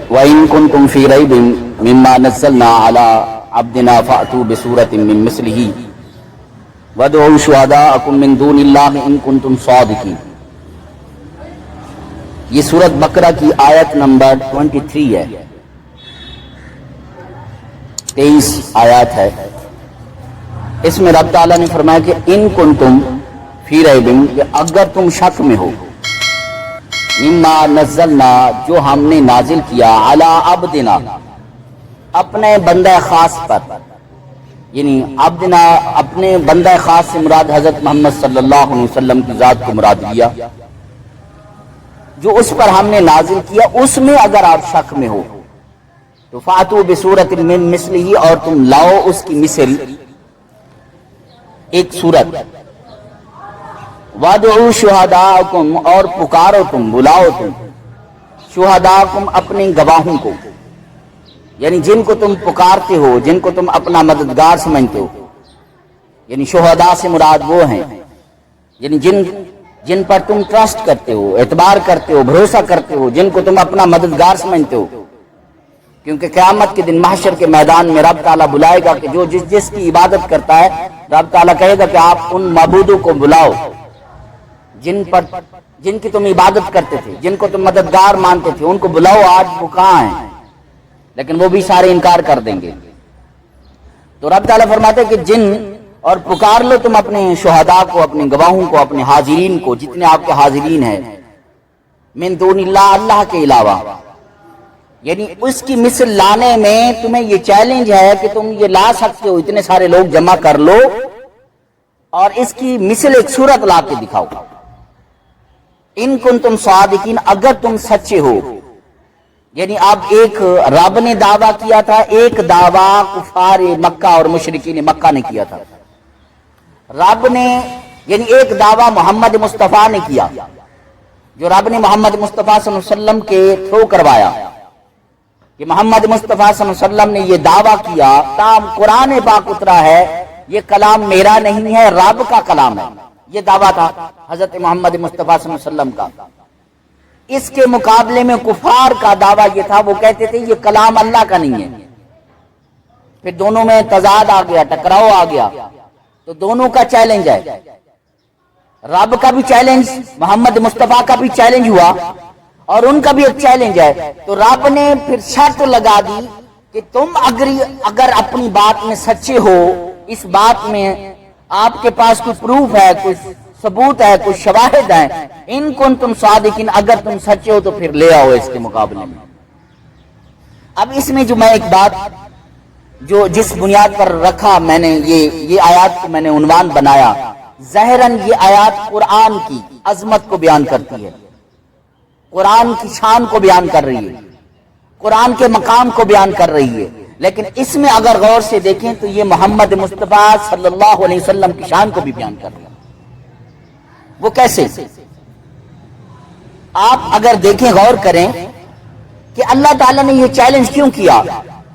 وَإِن كُنتُمْ فِي رَيْبٍ مِّمَّا نَزَّلْنَا عَلَىٰ عَبْدِنَا فَأْتُوا بِسُورَةٍ مِّن مِّثْلِهِ وَادْعُوا شُهَدَاءَكُم مِّن دُونِ اللَّهِ إِن كُنتُمْ صَادِقِينَ۔ یہ سورۃ بقرہ کی آیت نمبر 23 ہے، 23 آیات ہے۔ اس میں رب تعالیٰ نے فرمایا کہ ان کنتم فی ریب، کہ اگر تم شک میں ہو، مما نزلنا، جو ہم نے نازل کیا، علی عبدنا، اپنے بندہ خاص پر، یعنی عبدنا اپنے بندہ خاص سے مراد حضرت محمد صلی اللہ علیہ وسلم کی ذات کو مراد لیا، جو اس پر ہم نے نازل کیا اس میں اگر آپ شک میں ہو تو فاتو بصورت من مثلہ، اور تم لاؤ اس کی مثل ایک صورت، وادعوا شہداءکم، اور پکارو تم، بلاؤ تم، شہداءکم اپنے گواہوں کو، یعنی جن کو تم پکارتے ہو، جن کو تم اپنا مددگار سمجھتے ہو، یعنی شہداء سے مراد وہ ہیں یعنی جن پر تم ٹرسٹ کرتے ہو، اعتبار کرتے ہو، بھروسہ کرتے ہو، جن کو تم اپنا مددگار سمجھتے ہو، کیونکہ قیامت کے دن محشر کے میدان میں رب تعالیٰ بلائے گا کہ جو جس کی عبادت کرتا ہے، رب تعالیٰ کہے گا کہ آپ ان معبودوں کو بلاؤ جن کی تم عبادت کرتے تھے، جن کو تم مددگار مانتے تھے، ان کو بلاؤ، آج وہ کہاں ہیں؟ لیکن وہ بھی سارے انکار کر دیں گے۔ تو رب تعالیٰ فرماتے ہیں کہ جن اور پکار لو تم اپنے شہداء کو، اپنے گواہوں کو، اپنے حاضرین کو، جتنے آپ کے حاضرین ہیں، من دون اللہ، اللہ کے علاوہ، یعنی اس کی مثل لانے میں تمہیں یہ چیلنج ہے کہ تم یہ لا سکتے ہو، اتنے سارے لوگ جمع کر لو اور اس کی مثل ایک صورت لا کے دکھاؤ، ان کنتم صادقین، اگر تم سچے ہو۔ یعنی اب ایک رب نے دعویٰ کیا تھا، ایک دعویٰ کفار مکہ اور مشرکین مکہ نے کیا تھا، رب نے یعنی ایک دعویٰ محمد مصطفیٰ نے کیا، جو رب نے محمد مصطفیٰ صلی اللہ علیہ وسلم کے تھرو کروایا، کہ محمد مصطفیٰ صلی اللہ علیہ وسلم نے یہ دعویٰ کیا، تاہم قرآن پاک اترا ہے، یہ کلام میرا نہیں ہے، رب کا کلام ہے، یہ دعویٰ تھا حضرت محمد مصطفیٰ صلی اللہ علیہ وسلم کا۔ اس کے مقابلے میں کفار کا دعویٰ یہ تھا، وہ کہتے تھے یہ کلام اللہ کا نہیں ہے، پھر دونوں میں تضاد آ گیا، ٹکراؤ آ گیا، تو دونوں کا چیلنج ہے، رب کا بھی چیلنج، محمد مصطفیٰ کا بھی چیلنج ہوا، اور ان کا بھی ایک چیلنج ہے۔ تو رب نے پھر شرط لگا دی کہ تم اگر اپنی بات میں سچے ہو، اس بات میں آپ کے پاس کوئی پروف ہے، کوئی ثبوت ہے، کوئی شواہد ہے، ان کنتم صادقین، اگر تم سچے ہو تو پھر لے آؤ اس کے مقابلے میں۔ اب اس میں جو میں ایک بات جو جس بنیاد پر رکھا میں نے یہ آیات کو میں نے عنوان بنایا، ظاہراً یہ آیات قرآن کی عظمت کو بیان کرتی ہے، قرآن کی شان کو بیان کر رہی ہے، قرآن کے مقام کو بیان کر رہی ہے، لیکن اس میں اگر غور سے دیکھیں تو یہ محمد مصطفیٰ صلی اللہ علیہ وسلم کی شان کو بھی بیان کر رہی ہے۔ وہ کیسے؟ آپ اگر دیکھیں، غور کریں کہ اللہ تعالیٰ نے یہ چیلنج کیوں کیا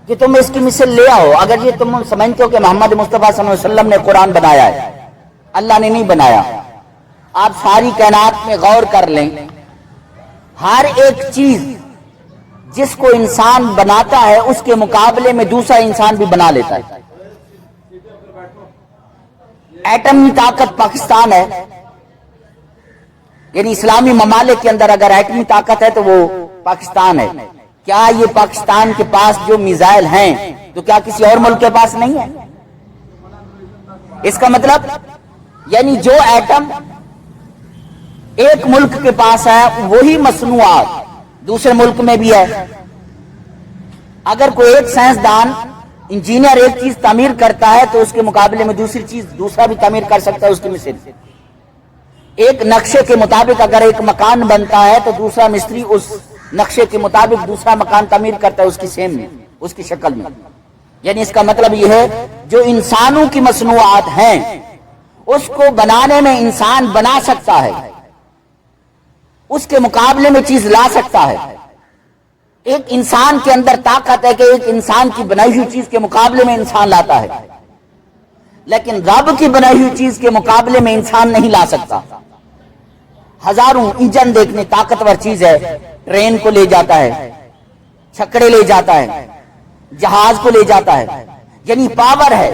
کہ تم اس کی مثل لے آؤ، اگر یہ تم سمجھتے ہو کہ محمد مصطفیٰ صلی اللہ علیہ وسلم نے قرآن بنایا ہے، اللہ نے نہیں بنایا۔ آپ ساری کائنات میں غور کر لیں، ہر ایک چیز جس کو انسان بناتا ہے اس کے مقابلے میں دوسرا انسان بھی بنا لیتا ہے۔ ایٹمی طاقت پاکستان ہے، یعنی اسلامی ممالک کے اندر اگر ایٹمی طاقت ہے تو وہ پاکستان ہے۔ کیا یہ پاکستان کے پاس جو میزائل ہیں تو کیا کسی اور ملک کے پاس نہیں ہے؟ اس کا مطلب یعنی جو ایٹم ایک ملک کے پاس ہے وہی مصنوعات دوسرے ملک میں بھی ہے۔ اگر کوئی ایک سائنسدان انجینئر ایک چیز تعمیر کرتا ہے تو اس کے مقابلے میں دوسری چیز دوسرا بھی تعمیر کر سکتا ہے، اس کی مثل ایک نقشے کے مطابق اگر ایک مکان بنتا ہے تو دوسرا مستری اس نقشے کے مطابق دوسرا مکان تعمیر کرتا ہے، اس کی سیم میں، اس کی شکل میں۔ یعنی اس کا مطلب یہ ہے جو انسانوں کی مصنوعات ہیں اس کو بنانے میں انسان بنا سکتا ہے، اس کے مقابلے میں چیز لا سکتا ہے۔ ایک انسان کے اندر طاقت ہے کہ ایک انسان کی بنائی ہوئی چیز کے مقابلے میں انسان لاتا ہے، لیکن رب کی بنائی ہوئی چیز کے مقابلے میں انسان نہیں لا سکتا۔ ہزاروں انجن دیکھنے، طاقتور چیز ہے، ٹرین کو لے جاتا ہے، چھکڑے لے جاتا ہے، جہاز کو لے جاتا ہے، یعنی پاور ہے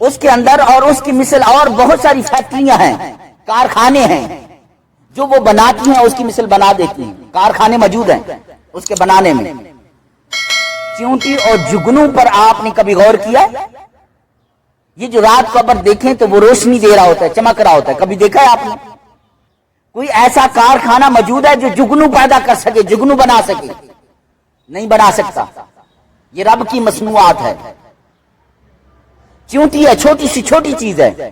اس کے اندر، اور اس کی مثل اور بہت ساری فیکٹریاں ہیں، کارخانے ہیں جو وہ بناتی ہیں، اس کی مثل بنا دیتی ہیں، کارخانے موجود ہیں اس کے بنانے میں۔ چیونٹی اور جگنو پر آپ نے کبھی غور کیا؟ یہ جو رات کو اگر دیکھیں تو وہ روشنی دے رہا ہوتا ہے، چمک رہا ہوتا ہے، کبھی دیکھا ہے آپ نے؟ کوئی ایسا کارخانہ موجود ہے جو جگنو پیدا کر سکے، جگنو بنا سکے؟ نہیں بنا سکتا، یہ رب کی مصنوعات ہے۔ چیونٹی ہے، چھوٹی سی چھوٹی چیز ہے،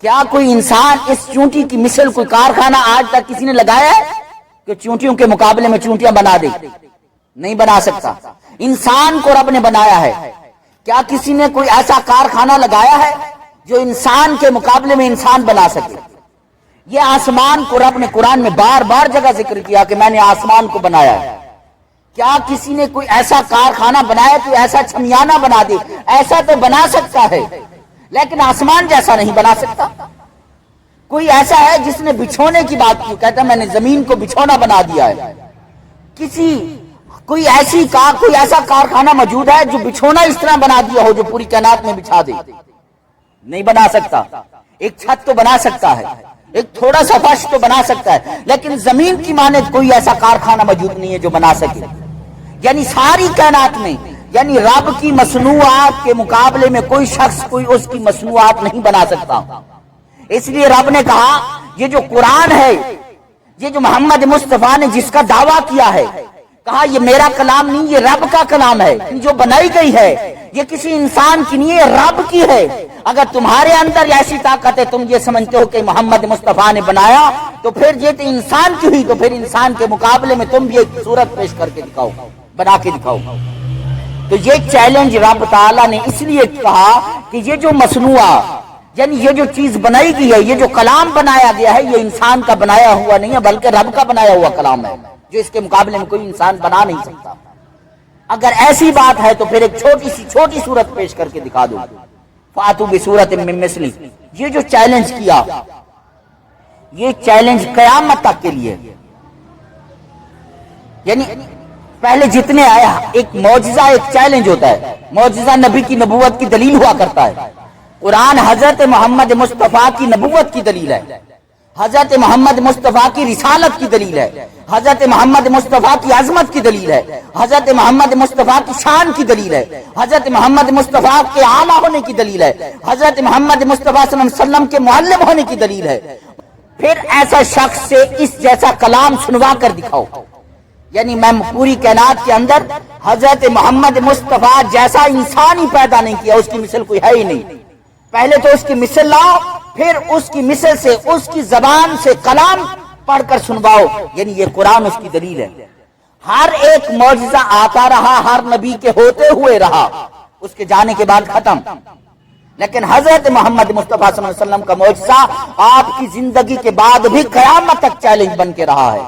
کیا کوئی انسان اس چیونٹی کی مثل کوئی کارخانہ آج تک کسی نے لگایا ہے کہ چیونٹیوں کے مقابلے میں چیونٹیاں بنا دے؟ نہیں بنا سکتا۔ انسان کو رب نے بنایا ہے، کیا کسی نے کوئی ایسا کارخانہ لگایا ہے جو انسان کے مقابلے میں انسان بنا سکے؟ یہ آسمان کو رب نے قرآن میں بار بار جگہ ذکر کیا کہ میں نے آسمان کو بنایا ہے۔ کیا کسی نے کوئی ایسا کارخانہ بنایا تو ایسا چھمیانہ بنا دے؟ ایسا تو بنا سکتا ہے لیکن آسمان جیسا نہیں بنا سکتا۔ کوئی ایسا ہے جس نے بچھونے کی بات کی، کہتا ہے میں نے زمین کو بچھونا بنا دیا ہے۔ کوئی ایسا کارخانہ موجود ہے جو بچھونا اس طرح بنا دیا ہو جو پوری کائنات میں بچھا دے؟ نہیں بنا سکتا۔ ایک چھت تو بنا سکتا ہے، ایک تھوڑا سا فرش تو بنا سکتا ہے، لیکن زمین کی مانند کوئی ایسا کارخانہ موجود نہیں ہے جو بنا سکے۔ یعنی ساری کائنات میں، یعنی رب کی مصنوعات کے مقابلے میں کوئی شخص کوئی اس کی مصنوعات نہیں بنا سکتا۔ اس لیے رب نے کہا یہ جو قرآن ہے، یہ جو محمد مصطفیٰ نے جس کا دعویٰ کیا ہے، کہا یہ میرا کلام نہیں، یہ رب کا کلام ہے، جو بنائی گئی ہے یہ کسی انسان کی نہیں ہے، رب کی ہے۔ اگر تمہارے اندر ایسی طاقت ہے، تم یہ سمجھتے ہو کہ محمد مصطفیٰ نے بنایا، تو پھر یہ تو انسان کی ہوئی، تو پھر انسان کے مقابلے میں تم بھی ایک صورت پیش کر کے دکھاؤ، بنا کے دکھاؤ۔ تو یہ چیلنج رب تعالیٰ نے اس لیے کہا کہ یہ جو مصنوعہ، یعنی یہ جو چیز بنائی گئی ہے، یہ جو کلام بنایا گیا ہے، یہ انسان کا بنایا ہوا نہیں ہے بلکہ رب کا بنایا ہوا کلام ہے، جو اس کے مقابلے میں کوئی انسان بنا نہیں سکتا۔ اگر ایسی بات ہے تو پھر ایک چھوٹی صورت پیش کر کے دکھا دو، فاتو بصورت من مثلی۔ یہ جو چیلنج کیا، یہ چیلنج قیامت تک کے لیے، یعنی پہلے جتنے آیا ایک معجزہ، ایک چیلنج ہوتا ہے۔ معجزہ نبی کی نبوت کی دلیل ہوا کرتا ہے، قرآن حضرت محمد مصطفیٰ کی نبوت کی دلیل ہے، حضرت محمد مصطفیٰ کی رسالت کی دلیل ہے، حضرت محمد مصطفیٰ کی عظمت کی دلیل ہے، حضرت محمد مصطفیٰ کی شان کی دلیل ہے، حضرت محمد مصطفیٰ کے اعلیٰ ہونے کی دلیل ہے، حضرت محمد مصطفیٰ صلی اللہ علیہ وسلم کے معلم ہونے کی دلیل ہے۔ پھر ایسا شخص سے اس جیسا کلام سنوا کر دکھاؤ، یعنی میں پوری کائنات کے اندر حضرت محمد مصطفیٰ جیسا انسان ہی پیدا نہیں کیا، اس کی مثل کوئی ہے ہی نہیں۔ پہلے تو اس کی مثل لاؤ، پھر اس کی مثل سے، اس کی زبان سے کلام پڑھ کر سنواؤ، یعنی یہ قرآن اس کی دلیل ہے۔ ہر ایک معجزہ آتا رہا، ہر نبی کے ہوتے ہوئے رہا، اس کے جانے کے بعد ختم، لیکن حضرت محمد مصطفیٰ صلی اللہ علیہ وسلم کا معجزہ آپ کی زندگی کے بعد بھی قیامت تک چیلنج بن کے رہا ہے۔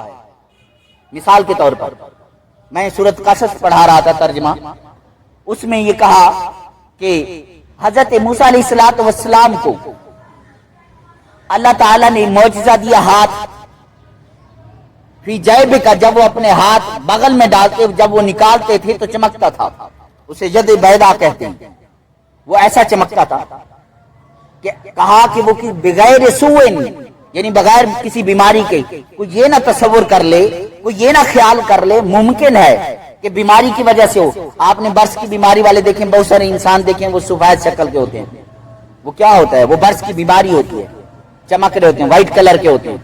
مثال کے طور پر میں سورۃ قصص پڑھا رہا تھا ترجمہ، اس میں یہ کہا کہ حضرت موسیٰ علیہ السلام کو اللہ تعالیٰ نے معجزہ دیا، ہاتھ فی جیب کا، جب وہ اپنے ہاتھ بغل میں ڈالتے، جب وہ نکالتے تھے تو چمکتا تھا، اسے ید بیضا کہتے ہیں، وہ ایسا چمکتا تھا کہ کہا کہ وہ بغیر سوء، یعنی بغیر کسی بیماری کے، کوئی یہ نہ تصور کر لے، کوئی یہ نہ خیال کر لے ممکن ہے کہ بیماری کی وجہ سے ہو۔ آپ نے برس کی بیماری والے دیکھیں، بہت سارے انسان دیکھیں، وہ سفید شکل کے ہوتے ہیں، وہ کیا ہوتا ہے؟ وہ برس کی بیماری ہوتی ہے، چمک رہے ہوتے ہیں، وائٹ کلر کے ہوتے ہیں۔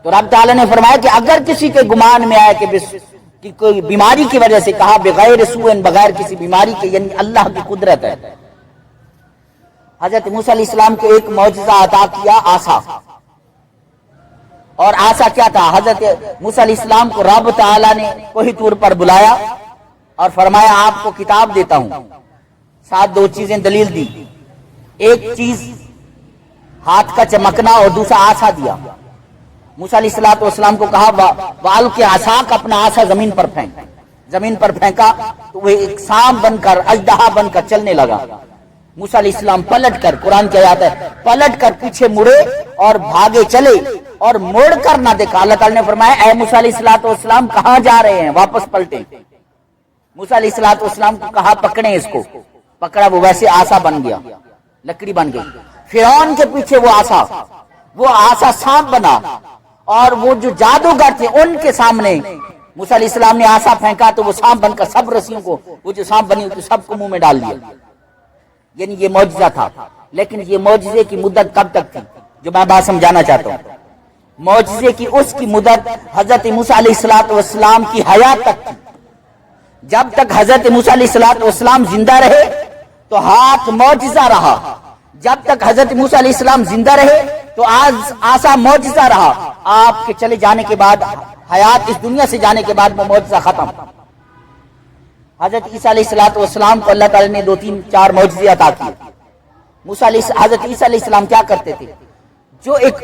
تو رب تعالیٰ نے فرمایا کہ اگر کسی کے گمان میں آئے کہ کوئی بیماری کی وجہ سے، کہا بغیر سوء، بغیر کسی بیماری کے، یعنی اللہ کی قدرت ہے۔ حضرت موسیٰ علیہ السلام کو ایک معجزہ عطا کیا، آسا، اور آسا کیا تھا؟ حضرت موسیٰ علیہ السلام کو رب تعالیٰ نے کوئی طور پر بلایا اور فرمایا آپ کو کتاب دیتا ہوں، ساتھ دو چیزیں دلیل دی، ایک چیز ہاتھ کا چمکنا اور دوسرا آسا دیا۔ موسیٰ علیہ السلام کو کہا وال کے آساک، اپنا آسا زمین پر پھینک، زمین پر پھینکا تو وہ ایک سانپ بن کر، اژدہا بن کر چلنے لگا۔ موسیٰ علیہ السلام پلٹ کر، قرآن کی آیات ہے، پلٹ کر پیچھے مڑے اور بھاگے چلے اور مڑ کر نہ دیکھا۔ اللہ تعالیٰ نے فرمایا اے موسیٰ علیہ السلام کہاں جا رہے ہیں؟ واپس پلٹے، موسیٰ علیہ السلام کو کہا پکڑیں اس کو، پکڑا، وہ ویسے آسا بن گیا، لکڑی بن گئی۔ فرعون کے پیچھے وہ آسا سانپ بنا، اور وہ جو جادوگر تھے ان کے سامنے موسیٰ علیہ السلام نے آسا پھینکا تو وہ سانپ بن کر سب رسیوں کو، وہ جو سانپ بنی ہوئی سب کو منہ میں ڈال دیا۔ یعنی یہ معجزہ تھا، لیکن یہ معجزے کی مدت کب تک تھی؟ جو میں بات سمجھانا چاہتا ہوں، معجزے کی اس کی مدت حضرت موسیٰ علیہ السلام کی حیات تک تھی۔ جب تک حضرت موسیٰ علیہ السلام زندہ رہے تو ہاتھ معجزہ رہا، جب تک حضرت موسیٰ علیہ السلام زندہ رہے تو آسا معجزہ رہا۔ آپ کے چلے جانے کے بعد، حیات اس دنیا سے جانے کے بعد وہ معجزہ ختم۔ حضرت عیسیٰ علیہ السلام کو اللہ تعالی نے 2-3-4 معجزے عطا کیے۔ حضرت عیسیٰ علیہ السلام کیا کرتے تھے؟ جو ایک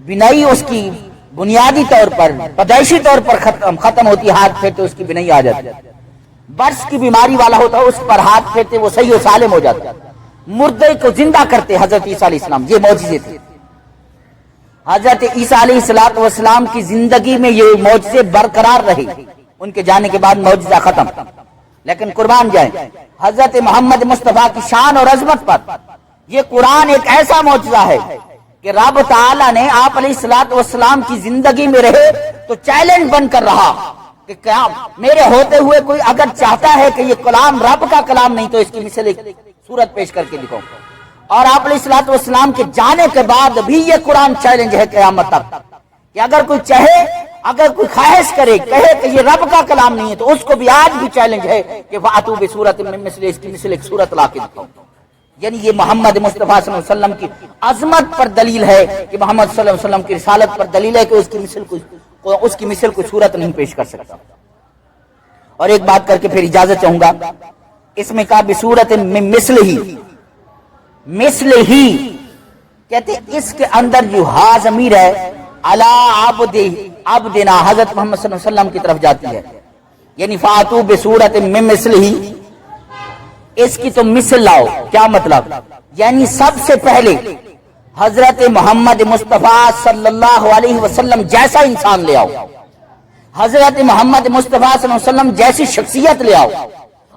بنائی اس کی بنیادی طور پر، پیدائشی طور پر ختم ہوتی، ہاتھ پھیرتے اس کی بنائی آ جاتی۔ برس کی بیماری والا ہوتا اس پر ہاتھ پھیرتے وہ صحیح و سالم ہو جاتا۔ مردے کو زندہ کرتے حضرت عیسیٰ علیہ السلام، یہ معجزے تھے۔ حضرت عیسیٰ علیہ السلام کی زندگی میں یہ معجزے برقرار رہے، ان کے جانے کے بعد معجزہ ختم۔ لیکن قربان جائیں حضرت محمد مصطفیٰ کی شان اور عظمت پر، یہ قرآن ایک ایسا معجزہ ہے کہ رب تعالیٰ نے آپ علیہ السلام کی زندگی میں رہے تو چیلنج بن کر رہا کہ کیا میرے ہوتے ہوئے کوئی اگر چاہتا ہے کہ یہ کلام رب کا کلام نہیں تو اس کی مثل ایک صورت پیش کر کے دکھاؤں۔ اور آپ علیہ السلام کے جانے کے بعد بھی یہ قرآن چیلنج ہے قیامت تک کہ اگر کوئی چاہے، اگر کوئی خواہش کرے، کہے کہ یہ رب کا کلام نہیں ہے تو اس کو بھی آج بھی چیلنج ہے کہ فَأْتُوا بِسُورَةٍ مِّن مِّثْلِهِ، اس کی مثل ایک صورت لا کے دکھاؤں۔ یعنی یہ محمد مصطفیٰ صلی اللہ علیہ وسلم کی عظمت پر دلیل ہے کہ محمد صلی اللہ علیہ وسلم کی رسالت پر دلیل ہے کہ اس کی مثل کوئی صورت نہیں پیش کر سکتا۔ اور ایک بات کر کے پھر اجازت چاہوں گا، اس میں کہا بِسُورَةٍ مِّن مِّثْلِهِ، مثل ہی کہتے اس کے اندر جو ہا ضمیر ہے علی عبدنا حضرت محمد صلی اللہ علیہ وسلم کی طرف جاتی ہے، یعنی فاتو بصورت من مثلہ، اس کی تو مثل لاؤ۔ کیا مطلب؟ یعنی سب سے پہلے حضرت محمد مصطفیٰ صلی اللہ علیہ وسلم جیسا انسان لے آؤ، حضرت محمد مصطفیٰ صلی اللہ علیہ وسلم جیسی شخصیت لے آؤ،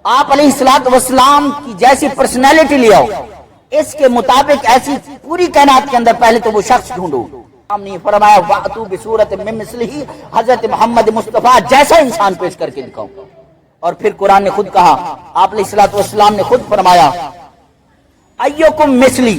آپ علیہ السلام کی جیسی پرسنالٹی لے آؤ، اس کے مطابق ایسی پوری کائنات کے اندر پہلے تو وہ شخص ڈھونڈو۔ ہم نے فرمایا وَأْتُوا بِصُورَةٍ مِّن مِّثْلِهِ، حضرت محمد مصطفیٰ جیسا انسان پیش کر کے دکھاؤ۔ اور پھر قرآن نے خود کہا، آپ علیہ السلام نے خود فرمایا اَيُّكُمْ مِثْلِي،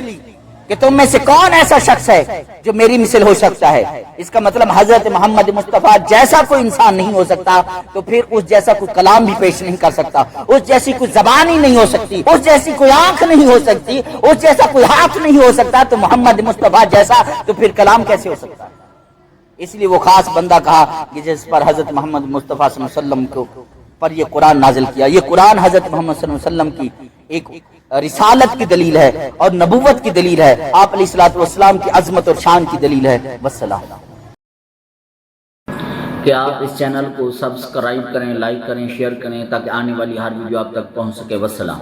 کہ تم میں سے کون ایسا شخص ہے جو میری مثل ہو سکتا ہے۔ اس کا مطلب حضرت محمد مصطفیٰ جیسا کوئی انسان نہیں ہو سکتا تو پھر اس جیسا کوئی کلام بھی پیش نہیں کر سکتا، اس جیسی کوئی زبان ہی نہیں ہو سکتی، اس جیسی کوئی آنکھ نہیں ہو سکتی، اس جیسا کوئی ہاتھ نہیں ہو سکتا، تو محمد مصطفیٰ جیسا تو پھر کلام کیسے ہو سکتا ہے؟ اس لیے وہ خاص بندہ کہا کہ جس پر حضرت محمد مصطفیٰ صلی اللہ علیہ وسلم پر یہ قرآن نازل کیا۔ یہ قرآن حضرت محمد صلی اللہ علیہ وسلم کی ایک رسالت کی دلیل ہے اور نبوت کی دلیل ہے، آپ علیہ السلام کی عظمت اور شان کی دلیل ہے۔ والسلام۔ کہ آپ اس چینل کو سبسکرائب کریں، لائک کریں، شیئر کریں تاکہ آنے والی ہر ویڈیو آپ تک پہنچ سکے۔ والسلام۔